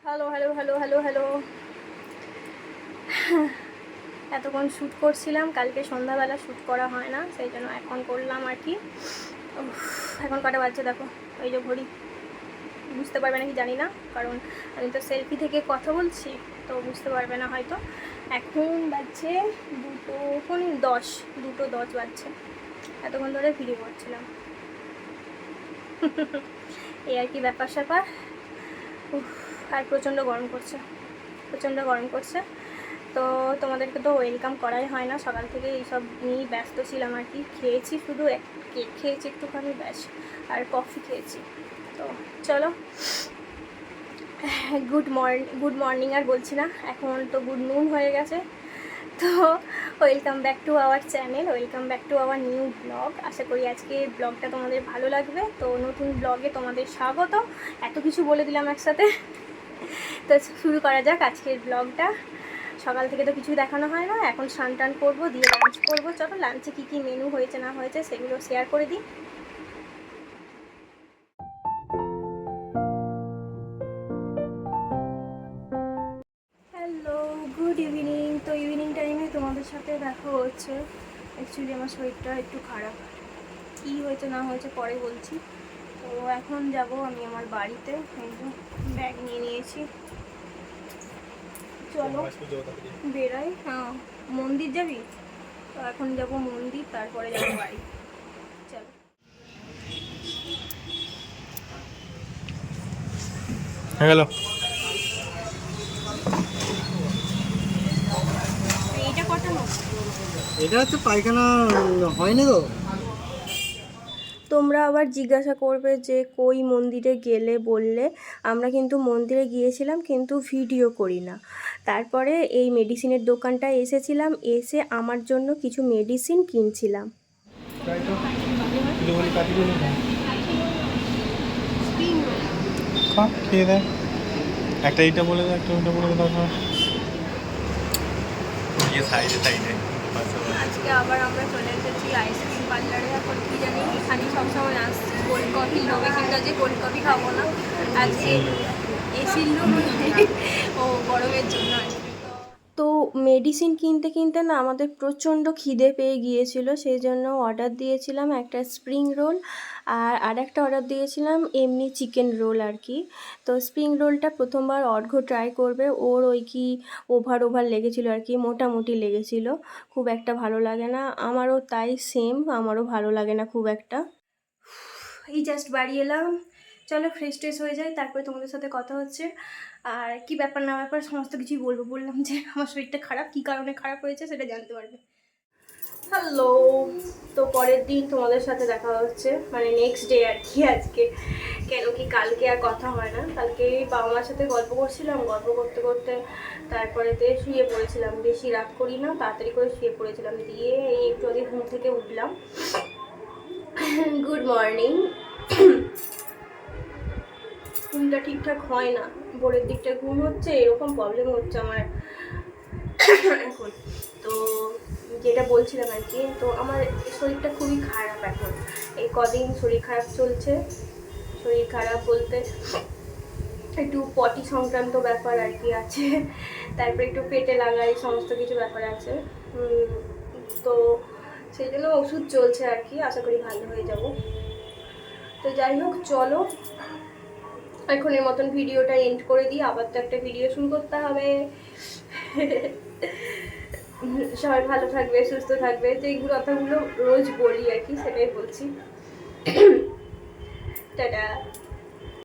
Hello hello hello hello hello এতক্ষণ shoot করছিলাম, কালকে সন্ধ্যাবেলা শ্যুট করা হয় না, সেই জন্য এখন করলাম আর কি। এখন কটা বাজছে দেখো, ওই যে ঘড়ি, বুঝতে পারবে নাকি জানি না, কারণ আমি তো সেলফি থেকে কথা বলছি, তো বুঝতে পারবে না হয়তো। এখন বাজছে 2:10 বাজছে। এতক্ষণ ধরে ভিডিও করছিলাম। এই আর কি ব্যাপার স্যাপার। আর প্রচণ্ড গরম করছে। তো তোমাদেরকে তো ওয়েলকাম করাই হয় না, সকাল থেকে এইসব নিয়েই ব্যস্ত ছিলাম আর কি। খেয়েছি শুধু কেক খেয়েছি একটুখানি, ব্যাস, আর কফি খেয়েছি। তো চলো, গুড মর্নিং আর বলছি না, এখন তো গুড নুন হয়ে গেছে। তো welcome back to our channel, welcome back to our new blog. আশা করি আজকে ব্লগটা তোমাদের ভালো লাগবে। তো নতুন ব্লগে তোমাদের স্বাগত। এত কিছু বলে দিলাম একসাথে। তো শুরু করা যাক আজকের ব্লগটা। সকাল থেকে তো কিছুই দেখানো হয় না, এখন স্নান টান করবো, দিয়ে লাঞ্চ করবো। চলো লাঞ্চে কী কী মেনু হয়েছে না হয়েছে সেগুলো শেয়ার করে দিই। Hello, good evening. তো ইভিনিং টাইমে তোমাদের সাথে দেখা হচ্ছে। অ্যাকচুয়ালি আমার শরীরটা একটু খারাপ, কী হয়েছে না হয়েছে পরে বলছি। তো এখন যাব আমি আমার বাড়িতে, ব্যাগ নিয়ে নিয়েছি, চলো বেরাই। হ্যাঁ, মন্দির যাবি? তো এখন যাব মন্দির, তারপরে যাবো বাড়ি। চলো। হয়ে গেল। এইটা কটানো? এটা হচ্ছে পায়খানা হয়নি তো। তোমরা আবার জিজ্ঞাসা করবে যে কই মন্দিরে গেলে বললে। আমরা কিন্তু মন্দিরে গিয়েছিলাম, কিন্তু ভিডিও করি না। তারপরে এই মেডিসিনের দোকানটায় এসেছিলাম, এসে আমার জন্য কিছু মেডিসিন কিনছিলাম। খেয়ে দেয়, একটা এইটা বলে দেয়, একটা ওইটা বলে দেয়। আজকে আবার আমরা চলে এসেছি আইসক্রিম পার্লারে। এখন কি জানি এখানে সবসময় আসছি কোল্ড কফি লোভে, কিন্তু যে কোল্ড কফি খাবো না আজকে, এসির লোক ও গরমের জন্য। তো মেডিসিন কিনতে কিনতে না আমাদের প্রচণ্ড খিদে পেয়ে গিয়েছিল, সেই জন্য অর্ডার দিয়েছিলাম একটা স্প্রিং রোল, আর একটা অর্ডার দিয়েছিলাম এমনি চিকেন রোল আর কি। তো স্প্রিং রোলটা প্রথমবার অর্ঘ্য ট্রাই করবে, ওর ওই কি ওভার লেগেছিলো আর কি, মোটামুটি লেগেছিলো, খুব একটা ভালো লাগে না। আমারও তাই সেম, আমারও ভালো লাগে না খুব একটা। এই জাস্ট বাড়ি এলাম, চলো ফ্রেশ ট্রেশ হয়ে যায়, তারপরে তোমাদের সাথে কথা হচ্ছে। আর কি ব্যাপার না ব্যাপার সমস্ত কিছুই বলবো। বললাম যে আমার শরীরটা খারাপ, কী কারণে খারাপ হয়েছে সেটা জানতে পারবে। হ্যালো, তো পরের দিন তোমাদের সাথে দেখা হচ্ছে, মানে নেক্সট ডে আর কি আজকে। কেন কি কালকে আর কথা হয় না, কালকে বাবা মার সাথে গল্প করছিলাম, গল্প করতে করতে তারপরেতে শুয়ে পড়েছিলাম। বেশি রাত করি না, তাড়াতাড়ি করে শুয়ে পড়েছিলাম, দিয়ে এই একটু আগে ঘুম থেকে উঠলাম। Good morning. ঘুমটা ঠিকঠাক হয় না, ভোরের দিকটা ঘুম হচ্ছে, এরকম প্রবলেম হচ্ছে আমার এখন। তো যেটা বলছিলাম আর কি, তো আমার শরীরটা খুবই খারাপ এখন, এই কদিন শরীর খারাপ চলছে। শরীর খারাপ বলতে একটু পটি সংক্রান্ত ব্যাপার আর কি আছে, তারপরে একটু পেটে লাগা, এই সমস্ত কিছু ব্যাপার আছে। তো সেই জন্য ওষুধ চলছে আর কি, আশা করি ভালো হয়ে যাব। তো যাই হোক, চলো এখনের মতন ভিডিওটা এন্ড করে দিই, আবার তো একটা ভিডিও শুরু করতে হবে। সবাই ভালো থাকবে, সুস্থ থাকবে, তো এই কথাগুলো রোজ বলি আর কি, সেটাই বলছি। টাটা।